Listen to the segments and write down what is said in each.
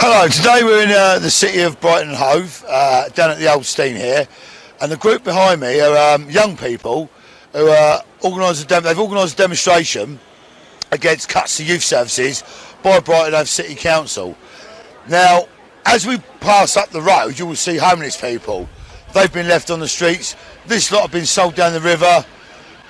Hello, today we're in the city of Brighton Hove, down at the Old Steam here, and the group behind me are young people who they've organised a demonstration against cuts to youth services by Brighton Hove City Council. Now, as we pass up the road, you will see homeless people. They've been left on the streets. This lot have been sold down the river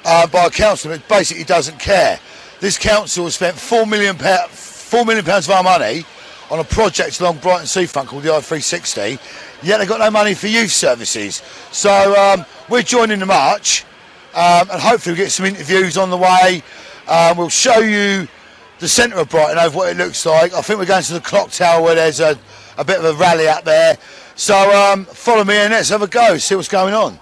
by a council that basically doesn't care. This council has spent £4 million of our money on a project along Brighton seafront called the I-360, yet they've got no money for youth services. So we're joining the march, and hopefully we'll get some interviews on the way. We'll show you the centre of Brighton Hove, what it looks like. I think we're going to the clock tower where there's a bit of a rally up there. So follow me and let's have a go, see what's going on.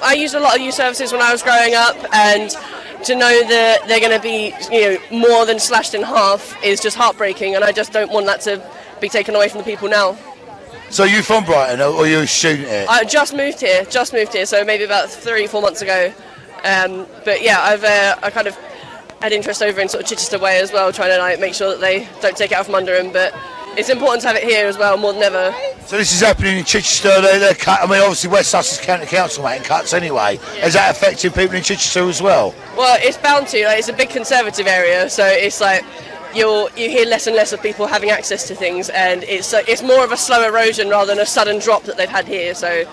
I used a lot of youth services when I was growing up, and to know that they're going to be, more than slashed in half is just heartbreaking, and I just don't want that to be taken away from the people now. So you from Brighton, or are you a student here? I just moved here, so maybe about 3-4 months ago. But yeah, I kind of had interest over in sort of Chichester way as well, trying to make sure that they don't take it out from under them. But it's important to have it here as well, more than ever. So this is happening in Chichester. They're cut. I mean, obviously West Sussex County Council making cuts anyway. Yeah. Is that affecting people in Chichester as well? Well, it's bound to. It's a big conservative area, so it's like you hear less and less of people having access to things, and it's more of a slow erosion rather than a sudden drop that they've had here. So.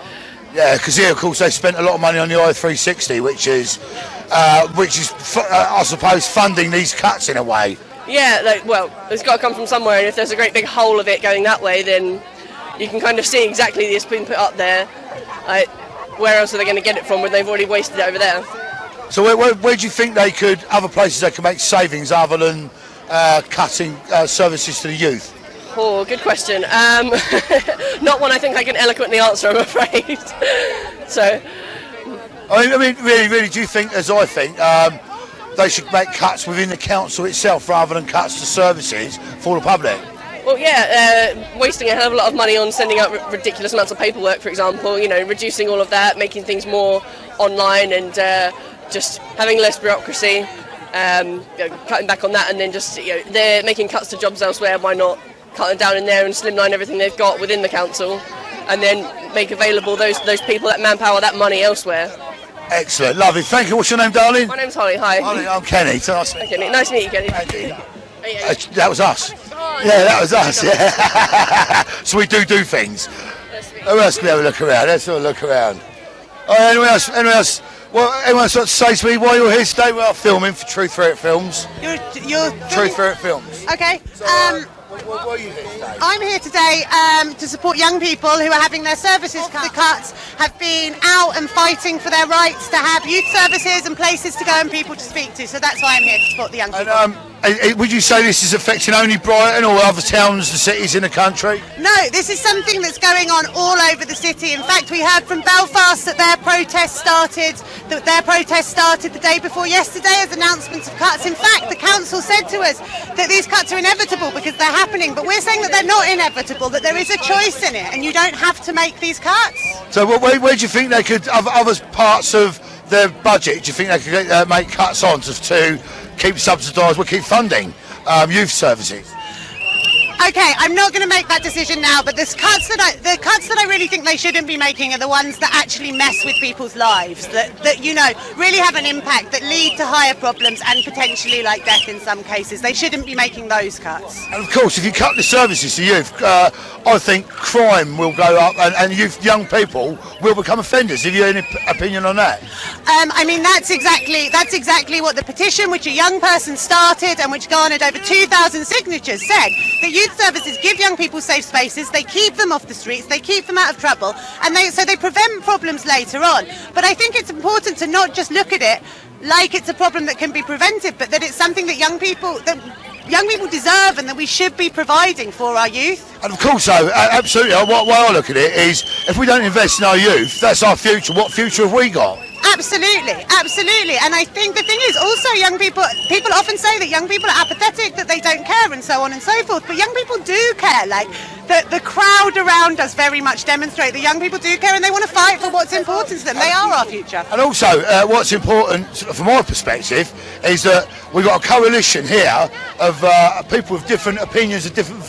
Yeah, because here, of course, they spent a lot of money on the I-360, which is, I suppose, funding these cuts in a way. Yeah, well, it's got to come from somewhere, and if there's a great big hole of it going that way, then you can kind of see exactly it's been put up there. Where else are they going to get it from when they've already wasted it over there? So where do you think other places they can make savings other than cutting services to the youth? Oh, good question. Not one I think I can eloquently answer, I'm afraid. So, I mean, really, do you think, as I think, they should make cuts within the council itself rather than cuts to services for the public? Well, yeah, wasting a hell of a lot of money on sending out ridiculous amounts of paperwork, for example, reducing all of that, making things more online, and just having less bureaucracy, cutting back on that, and then just, they're making cuts to jobs elsewhere, why not cut them down in there and slimline everything they've got within the council, and then make available those people, that manpower, that money elsewhere. Excellent, lovely. Thank you. What's your name, darling? My name's Holly. Hi. Holly, I'm Kenny. Nice to meet you, Kenny. Thank you. That was us. Yeah, that was us. Yeah. So we do things. Who else can we have a look around? Let's have a look around. Oh, anyone else? Well, anyone else want to say to me why you're here today? We are filming for Truthferretfilms. You're Truthferretfilms. Okay. So, why are you here today? I'm here today to support young people who are having their services cut, have been out and fighting for their rights to have youth services and places to go and people to speak to. So that's why I'm here to support the young people. And, would you say this is affecting only Brighton or other towns and cities in the country? No, this is something that's going on all over the city. In fact, we heard from Belfast that their protest started the day before yesterday as announcements of cuts. In fact, the council said to us that these cuts are inevitable because they're happening, but we're saying that they're not inevitable, that there is a choice in it and you don't have to make these cuts. So where do you think they could, other parts of their budget, do you think they could make cuts on to keep subsidised, keep funding youth services? Okay, I'm not going to make that decision now, but the cuts that I really think they shouldn't be making are the ones that actually mess with people's lives, that really have an impact, that lead to higher problems and potentially death in some cases. They shouldn't be making those cuts. And of course, if you cut the services to youth, I think crime will go up and young people will become offenders. Have you any opinion on that? I mean, that's exactly what the petition, which a young person started and which garnered over 2,000 signatures, said. That youth services give young people safe spaces, they keep them off the streets, they keep them out of trouble, and so they prevent problems later on. But I think it's important to not just look at it like it's a problem that can be prevented, but that it's something that young people deserve and that we should be providing for our youth. And of course, absolutely. Why I look at it is, if we don't invest in our youth, that's our future. What future have we got? Absolutely, absolutely. And I think the thing is also young people often say that young people are apathetic, that they don't care and so on and so forth, but young people do care. Like the crowd around us very much demonstrate that young people do care and they want to fight for what's important to them. They are our future. And also what's important from my perspective is that we've got a coalition here of people with different opinions, a different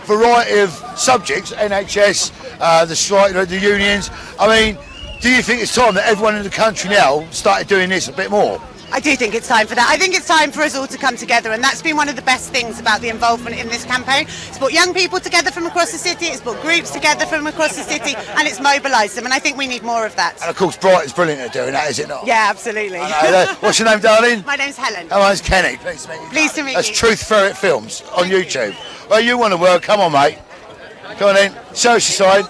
variety of subjects, NHS, the strike, the unions. I mean, do you think it's time that everyone in the country now started doing this a bit more? I do think it's time for that. I think it's time for us all to come together, and that's been one of the best things about the involvement in this campaign. It's brought young people together from across the city, it's brought groups together from across the city, and it's mobilised them, and I think we need more of that. And of course Brighton's brilliant at doing that, is it not? Yeah, absolutely. What's your name, darling? My name's Helen. Oh, mine's Kenny. Pleased to meet you. Pleased to meet That's you. Truthferretfilms on YouTube. Well, you want to work, come on mate. Come on in, show us your side.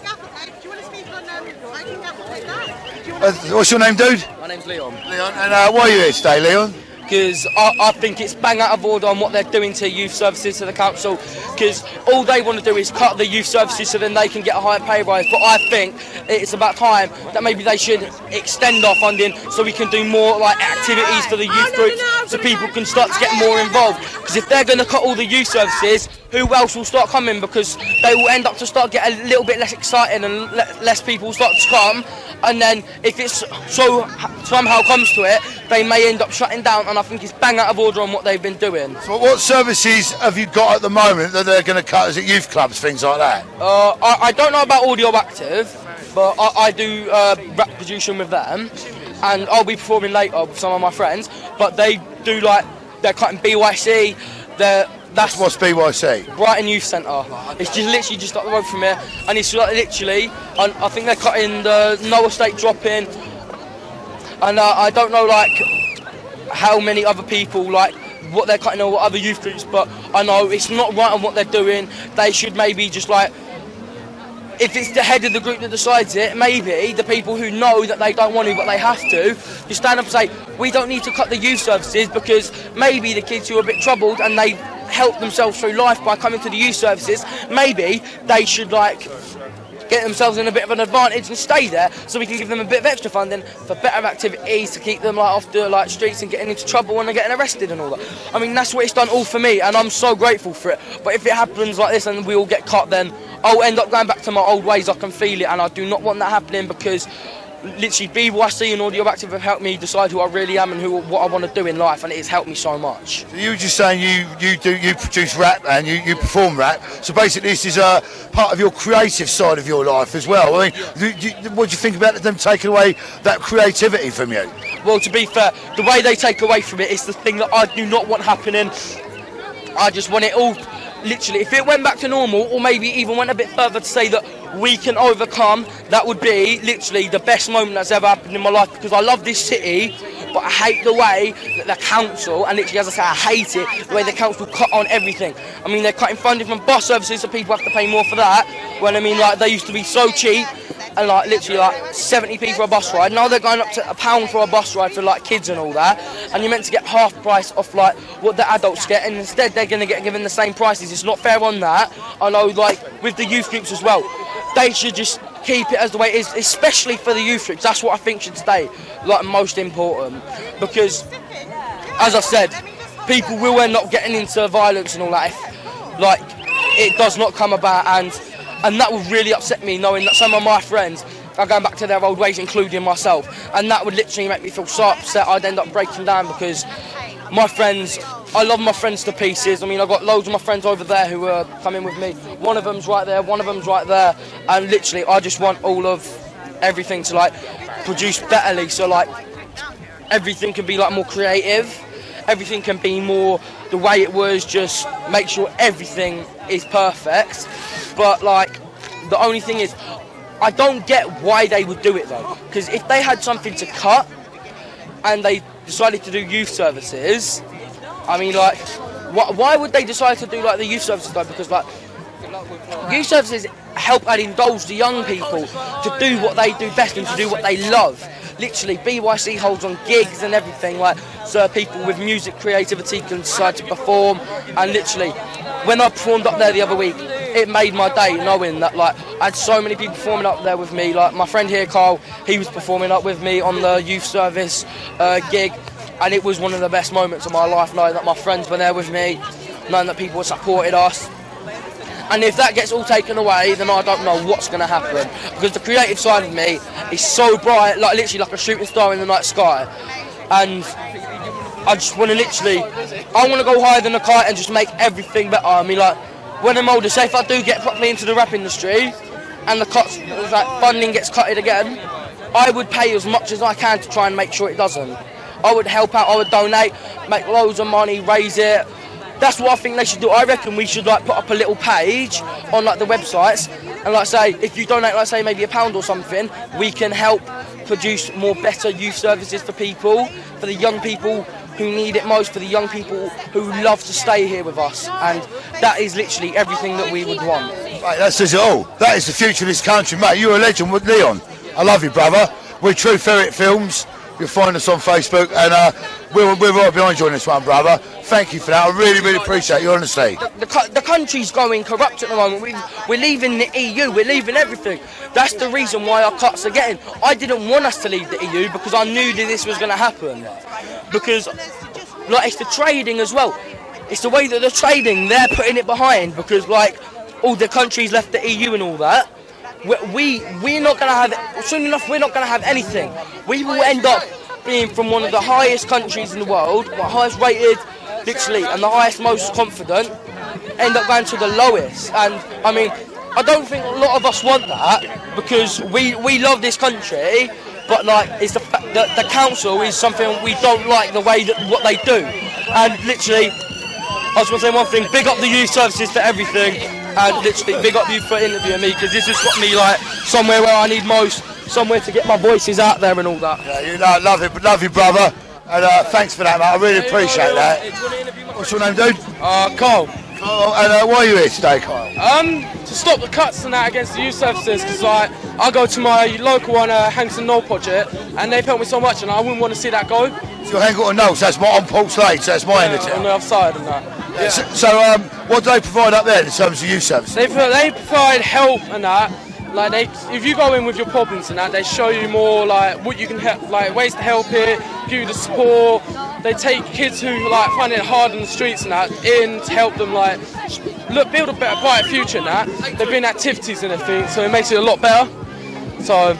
What's your name, dude? My name's Leon. Leon. And why are you here today, Leon? Because I think it's bang out of order on what they're doing to youth services, to the council, because all they want to do is cut the youth services so then they can get a higher pay rise. But I think it's about time that maybe they should extend our funding so we can do more like activities for the youth groups, so people can start to get more involved. Because if they're going to cut all the youth services, who else will start coming? Because they will end up to start get a little bit less exciting and less people start to come. And then if it's somehow comes to it, they may end up shutting down, and I think it's bang out of order on what they've been doing. So what services have you got at the moment that they're going to cut? Is it youth clubs, things like that? I don't know about Audio Active, but I do rap producing with them, and I'll be performing later with some of my friends, but they do they're cutting BYC, What's BYC? Brighton Youth Centre. It's just literally just up the road from here, and it's literally, I think they're cutting the Noah State drop-in, and I don't know how many other people what they're cutting or what other youth groups, but I know it's not right on what they're doing. They should maybe just if it's the head of the group that decides it, maybe the people who know that they don't want to but they have to, you stand up and say, we don't need to cut the youth services, because maybe the kids who are a bit troubled and they help themselves through life by coming to the youth services, maybe they should get themselves in a bit of an advantage and stay there, so we can give them a bit of extra funding for better activities to keep them off the streets and getting into trouble when they're getting arrested and all that. I mean, that's what it's done all for me, and I'm so grateful for it. But if it happens like this and we all get cut, then I'll end up going back to my old ways. I can feel it, and I do not want that happening, because literally BYC and Audio Active have helped me decide who I really am and what I want to do in life, and it has helped me so much. So you were just saying you produce rap and you perform rap, so basically this is a part of your creative side of your life as well. I mean, what do you think about them taking away that creativity from you? Well, to be fair, the way they take away from it is the thing that I do not want happening. I just want it all, literally, if it went back to normal, or maybe even went a bit further to say that we can overcome, that would be literally the best moment that's ever happened in my life, because I love this city, but I hate the way that the council, and literally as I say, I hate it, the way the council cut on everything. I mean, they're cutting funding from bus services, so people have to pay more for that, when I mean, they used to be so cheap, and literally 70p for a bus ride. Now they're going up to £1 for a bus ride for kids and all that, and you're meant to get half price off what the adults get, and instead they're going to get given the same prices. It's not fair on that. I know with the youth groups as well, they should just keep it as the way it is, especially for the youth groups. That's what I think should stay most important, because as I said, people will end up getting into violence and all that if it does not come about, and that would really upset me, knowing that some of my friends are going back to their old ways, including myself, and that would literally make me feel so upset I'd end up breaking down, because my friends, I love my friends to pieces. I mean, I've got loads of my friends over there who are coming with me. One of them's right there, one of them's right there, and literally I just want all of everything to produce betterly, so everything can be more creative, everything can be more the way it was, just make sure everything is perfect. But the only thing is, I don't get why they would do it though, because if they had something to cut and they decided to do youth services, I mean why would they decide to do the youth services though? Because youth services help and indulge the young people to do what they do best and to do what they love. Literally, BYC holds on gigs and everything, so people with music creativity can decide to perform. And literally, when I performed up there the other week, it made my day knowing that like I had so many people performing up there with me. Like my friend here, Carl, he was performing up with me on the youth service gig, and it was one of the best moments of my life, knowing that my friends were there with me, knowing that people supported us. And if that gets all taken away, then I don't know what's going to happen, because the creative side of me is so bright, like literally like a shooting star in the night sky, and I just want to I want to go higher than a kite and just make everything better. I mean, like, when I'm older, say if I do get properly into the rap industry and the cuts, like, funding gets cutted again, I would pay as much as I can to try and make sure it doesn't. I would help out, I would donate, make loads of money, raise it. That's what I think they should do. I reckon we should like put up a little page on like the websites and like say, if you donate, like say maybe £1 or something, we can help produce more better youth services for people, for the young people who need it most, for the young people who love to stay here with us, and that is literally everything that we would want. Right, that says it all. That is the future of this country, mate. You're a legend with Leon. I love you, brother. We're Truthferretfilms. You'll find us on Facebook, and we're right behind you on this one, brother. Thank you for that. I really, really appreciate your honesty. The country's going corrupt at the moment. We're leaving the EU. We're leaving everything. That's the reason why our cuts are getting. I didn't want us to leave the EU because I knew that this was going to happen. Because, like, it's the trading as well. It's the way that they're trading. They're putting it behind because, like, all the countries left the EU and all that. We're not going to have, soon enough, we're not going to have anything. We will end up being from one of the highest countries in the world, the highest rated, literally, and the highest, most confident, end up going to the lowest. And, I mean, I don't think a lot of us want that because we love this country, but, like, it's the fact that the council is something we don't like the way that what they do. And, literally, I just want to say one thing, big up the youth services for everything. And literally, big up you for interviewing me, because this has got me like somewhere where I need most, somewhere to get my voices out there and all that. Yeah, you know, love you, brother, and thanks for that, mate. I really appreciate that. What's your name, dude? Carl. Carl, and why are you here today, Carl? To stop the cuts and that against the youth services, because like I go to my local one, Hankson Knoll project, and they've helped me so much, and I wouldn't want to see that go. So you're Hankton Knowles, so that's on Port's Lane, so that's my end of town. On the other side and that. Yeah. So what do they provide up there in terms of youth services? They provide help and that. Like if you go in with your problems and that, they show you more like what you can help, like ways to help it, give you the support. They take kids who like find it hard on the streets and that in to help them like build a better, brighter future and that. They've been activities and everything, so it makes it a lot better. So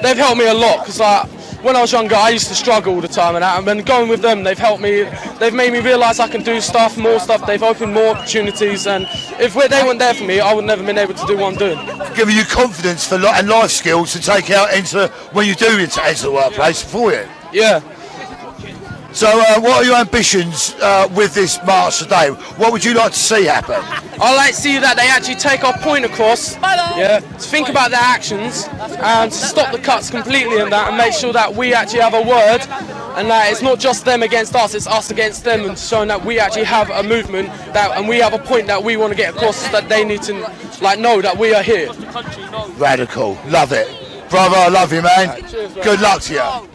they've helped me a lot because like when I was younger, I used to struggle all the time and that. And when going with them, they've helped me. They've made me realise I can do stuff, more stuff. They've opened more opportunities, and if they weren't there for me, I would never been able to do what I'm doing. Giving you confidence and life skills to take out into when you do enter the workplace for you. Yeah. So what are your ambitions with this march today? What would you like to see happen? I'd like to see that they actually take our point across, yeah, to think about their actions and to stop the cuts completely in that and make sure that we actually have a word and that it's not just them against us, it's us against them, and showing that we actually have a movement that, and we have a point that we want to get across, that they need to like know that we are here. Radical, love it. Brother, I love you, man. Cheers, bro. Good luck to you.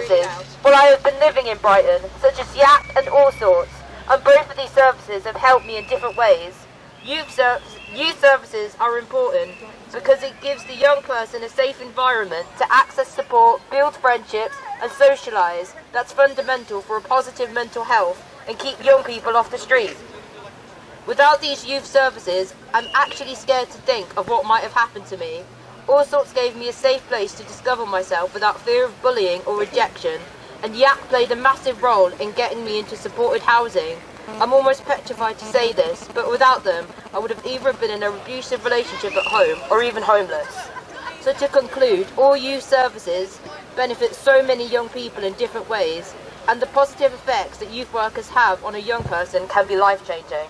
services while I have been living in Brighton, such as YAP and All Sorts, and both of these services have helped me in different ways. Youth services are important because it gives the young person a safe environment to access support, build friendships and socialise. That's fundamental for a positive mental health and keep young people off the street. Without these youth services, I'm actually scared to think of what might have happened to me. All Sorts gave me a safe place to discover myself without fear of bullying or rejection, and YAC played a massive role in getting me into supported housing. I'm almost petrified to say this, but without them, I would have either been in an abusive relationship at home or even homeless. So to conclude, all youth services benefit so many young people in different ways, and the positive effects that youth workers have on a young person can be life-changing.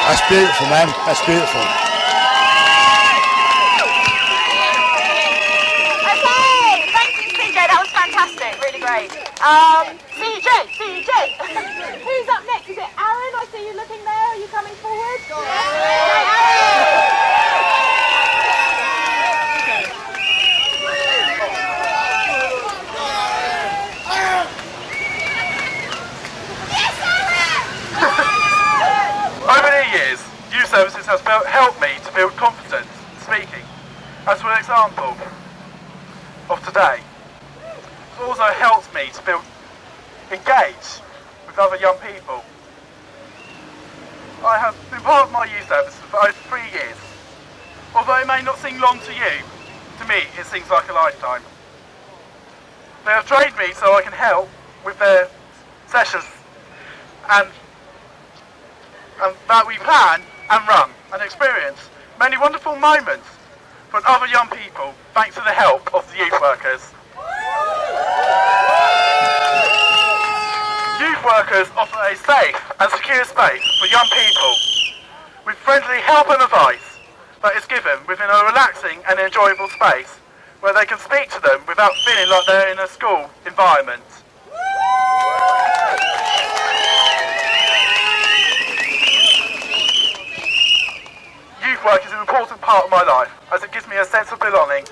That's beautiful, man. That's beautiful. Okay, thank you, CJ. That was fantastic. Really great. CJ. Who's up next? Is it Aaron? I see you looking there. Are you coming forward? Yeah. Over the years, youth services has helped me to build confidence speaking. As for an example of today, it also helps me to engage with other young people. I have been part of my youth service for over 3 years. Although it may not seem long to you, to me it seems like a lifetime. They have trained me so I can help with their sessions and that we plan and run and experience many wonderful moments from other young people thanks to the help of the youth workers. Youth workers offer a safe and secure space for young people with friendly help and advice that is given within a relaxing and enjoyable space where they can speak to them without feeling like they're in a school environment. Youth work is an important part of my life as it gives me a sense of belonging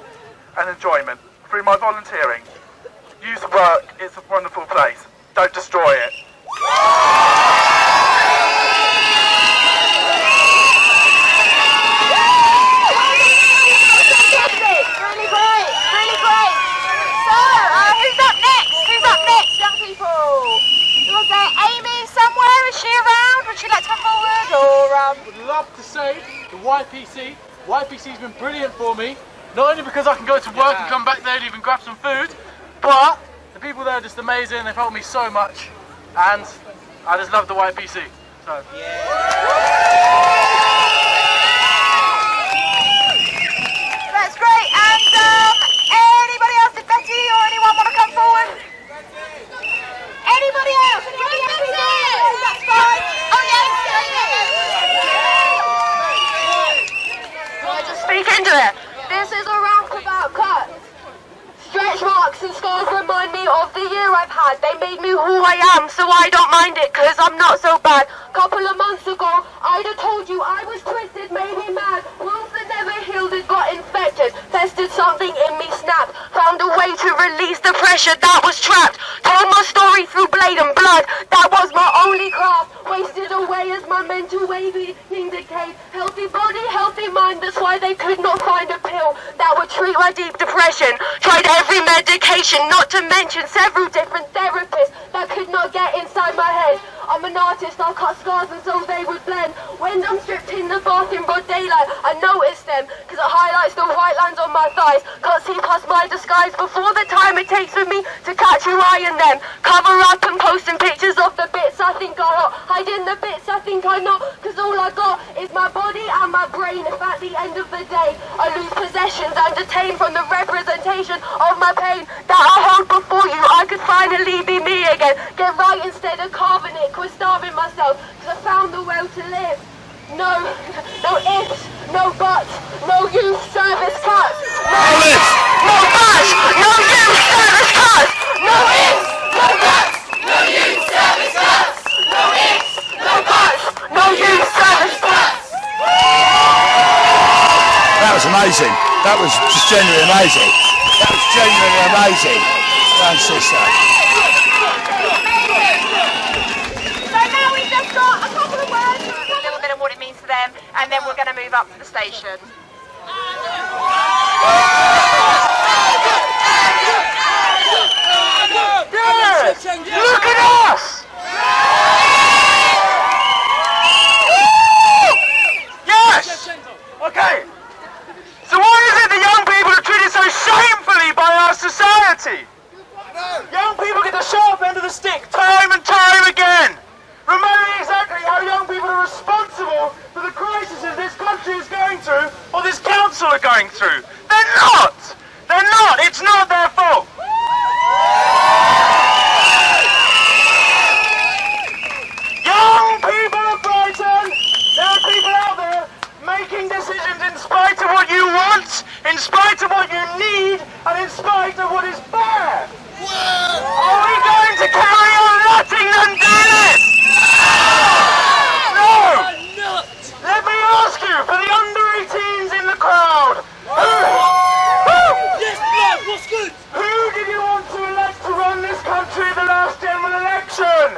and enjoyment through my volunteering. Youth work is a wonderful place. Don't destroy it. Really great. So, who's up next, young people? Was there Amy somewhere? Is she around? Would she like to come forward? Or Would love to say the YPC. YPC's been brilliant for me. Not only because I can go to work and come back there and even grab some food, but the people there are just amazing. They've helped me so much, and I just love the YPC. So. that's great. And anybody else? Did Betty or anyone want to come forward? Anybody else? Anybody else? That's fine. Oh yes. Can I just speak into it? This is a roundabout cut. Stretch marks and scars remind me of the year I've had. They made me who I am, so I don't mind it, cause I'm not so bad. Couple of months ago, I'd have told you I was twisted, made me mad. Wounds that never healed, it got infected. Festered something in me, snapped. Found a way to release the pressure that was trapped. Told my story through blade and blood. That was my only craft. Wasted away as my mental awakening decayed. Healthy body, healthy mind, that's why they could not find a pill that would treat my deep depression. Tried every medication, not to mention several different therapists that could not get inside my head. I'm an artist, I'll cut scars and so they would blend. When I'm stripped in the bath in broad daylight, I notice them, cause it highlights the white lines on my thighs. Can't see past my disguise before the time it takes for me to catch your eye in them. Cover up and posting pictures of the bits I think I got. Hiding the bits I think I know, cause all I got is my body and my brain. If at the end of the day I lose possessions and detained from the representation of my pain that I hold before you, I could finally be me again. Get right instead of carving it, quit starving myself, cause I found the will to live. No ifs, no buts, no youth service cuts. No buts, no youth service cuts. No ifs, no buts, no youth service cuts. No ifs, no buts, no youth service cuts. That was amazing. That was just genuinely amazing. That was genuinely amazing. Young sister. So now we've just got a couple of words, a little bit of what it means to them, and then we're going to move up to the station. Yes! Look at us! Yes! Okay. So why is it that young people are treated so shamefully by our society? Young people get the sharp end of the stick time and time again. Remembering exactly how young people are responsible for the crisis this country is going through, or this council are going through. They're not! They're not! It's not their fault! Young people of Brighton, there are people out there making decisions in spite of what you want, in spite of what you need, and in spite of what is fair. Are we going to carry on letting them do this? No! Let me ask you, for the under 18s in the crowd, who did you want to elect to run this country at the last general election?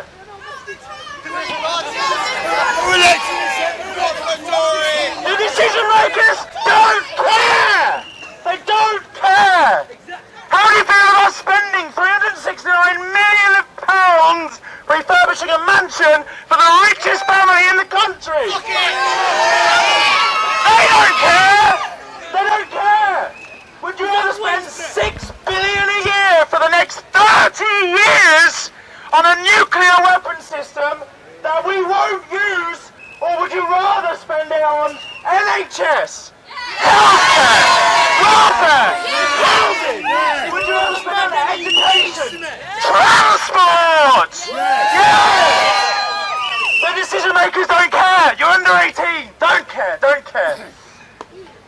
The decision makers don't care! They don't care! How do you feel about spending £369 million refurbishing a mansion for the richest family in the country? They don't care! They don't care! Would you rather spend £6 billion a year for the next 30 years on a nuclear weapon system that we won't use, or would you rather spend it on NHS, healthcare, welfare, housing? Would you rather spend it on education, transport? Yeah! The decision makers don't care. You're under 18. Don't care. Don't care.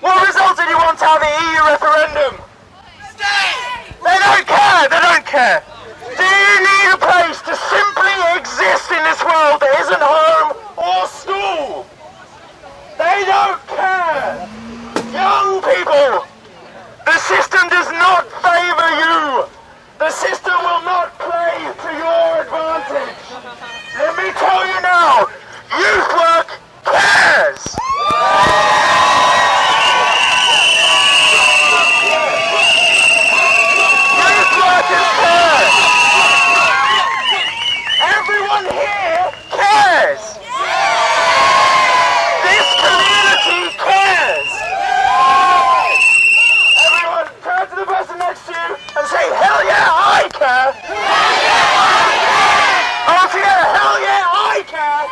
What result did you want out of the EU referendum? They don't care. They don't care. Do you need a place to simply exist in this world that isn't home or school? They don't care. Young people, the system does not favour you. The system will not play to your advantage. Let me tell you now, youth work cares. Youth workers care. Everyone here cares. This community cares. Everyone, turn to the person next to you and say, hell yeah, I care. All together, hell yeah, I care.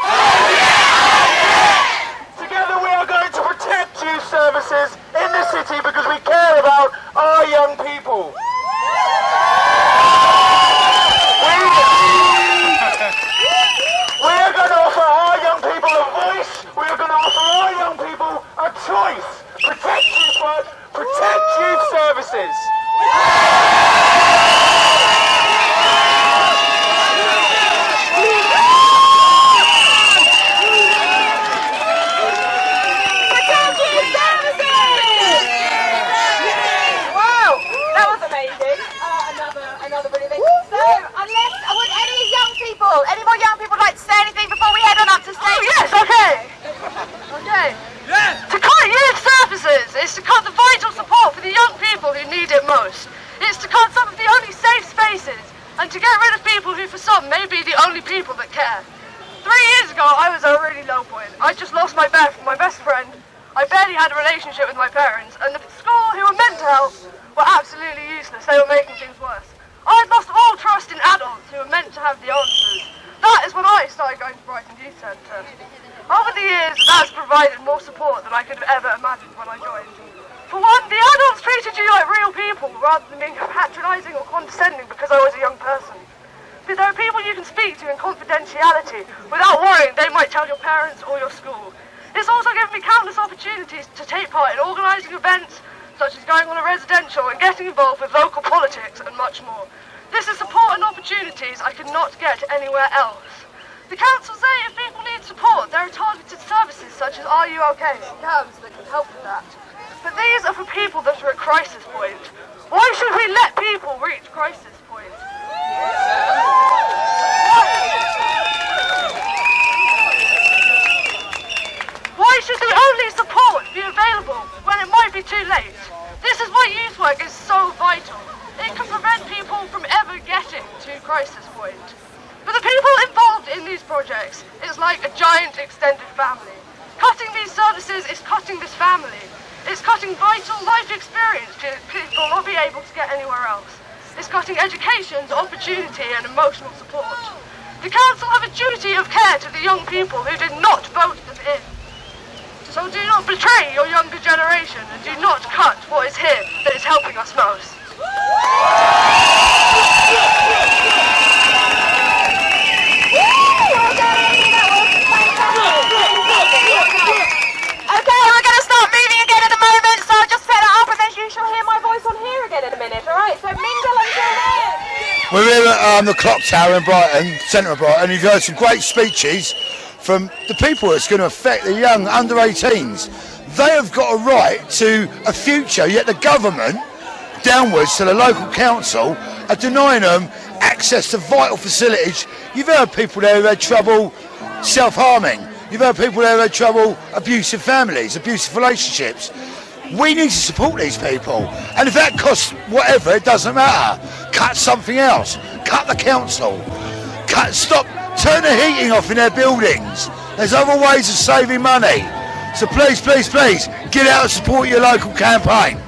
Together we are going to protect youth services in the city because we care about our young people. We are going to offer our young people a voice. We are going to offer our young people a choice. Protect youth work, protect youth services. Wow, that was amazing. Another brilliant thing. So, would any young people, any more young people like to say anything before we head on up to stage? Oh yes, okay. Okay. To cut youth services is to cut the vital support for the young people who need it most. It's to cut some of the only safe spaces and to get rid of people who for some may be the only people that care. 3 years ago I was at a really low point. I just lost my best friend. I barely had a relationship with my parents, and the school who were meant to help were absolutely useless. They were making things worse. I had lost all trust in adults who were meant to have the answers. That is when I started going to Brighton Youth Centre. Over the years, that has provided more support than I could have ever imagined when I joined. For one, the adults treated you like real people rather than being patronising or condescending because I was a young person. But there are people you can speak to in confidentiality without worrying they might tell your parents or your school. It's also given me countless opportunities to take part in organising events, such as going on a residential and getting involved with local politics and much more. This is support and opportunities I could not get anywhere else. The council say if people need support, there are targeted services such as Are You OK? Scams that can help with that. But these are for people that are at crisis point. Why should we let people reach crisis point? Why should the only support be available when it might be too late? This is why youth work is so vital. It can prevent people from ever getting to crisis point. For the people involved in these projects, it's like a giant extended family. Cutting these services is cutting this family. It's cutting vital life experience people will not be able to get anywhere else. It's cutting education, opportunity and emotional support. The council have a duty of care to the young people who did not vote them in. So do not betray your younger generation and do not cut what is here that is helping us most. Okay, we're going to start moving again in a moment, so I'll just set it up and then you shall hear my voice on here again in a minute, alright? So mingle until then. We're here at the Clock Tower in Brighton, centre of Brighton. You've heard some great speeches from the people it's going to affect, the young under 18s. They have got a right to a future, yet the government, downwards to the local council, are denying them access to vital facilities. You've heard people there who had trouble self-harming. You've heard people there who had trouble abusive families, abusive relationships. We need to support these people. And if that costs whatever, it doesn't matter. Cut something else. Cut the council. Turn the heating off in their buildings. There's other ways of saving money. So please, please, please, get out and support your local campaign.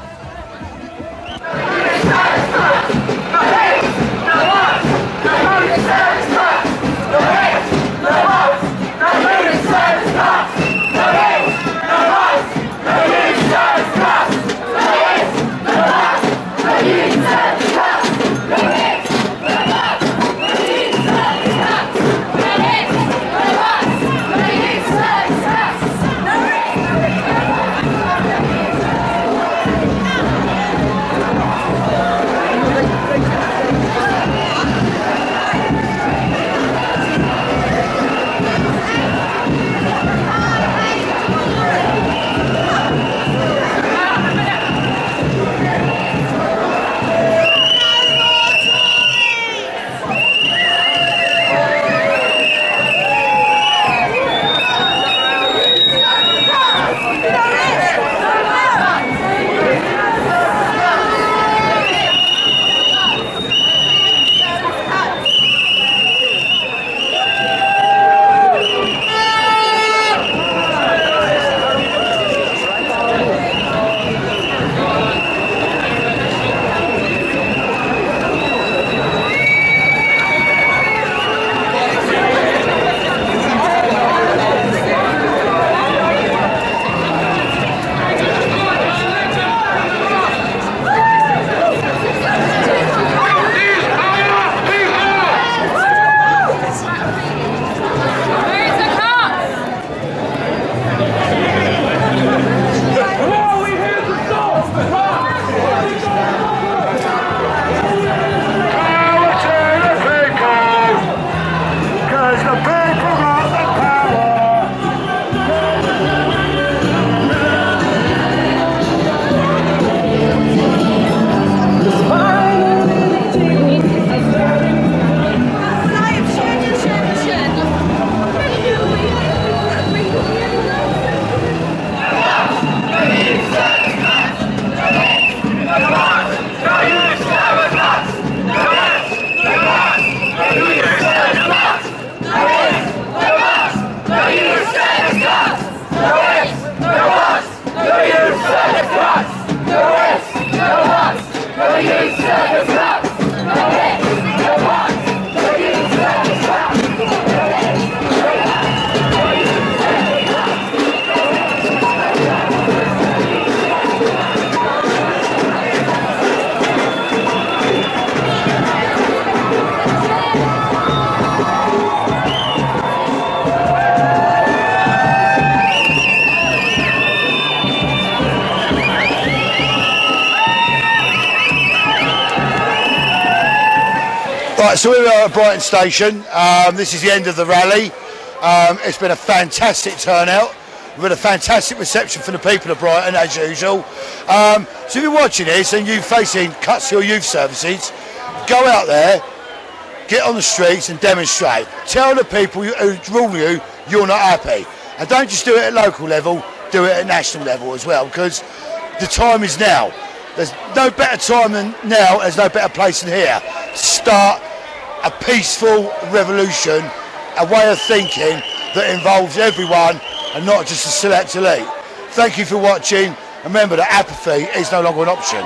Right, so we're at Brighton Station. This is the end of the rally. It's been a fantastic turnout. We've had a fantastic reception from the people of Brighton, as usual. So if you're watching this and you're facing cuts to your youth services, go out there, get on the streets and demonstrate. Tell the people who rule you you're not happy. And don't just do it at local level, do it at national level as well, because the time is now. There's no better time than now, there's no better place than here to start a peaceful revolution, a way of thinking that involves everyone and not just a select elite. Thank you for watching. Remember that apathy is no longer an option.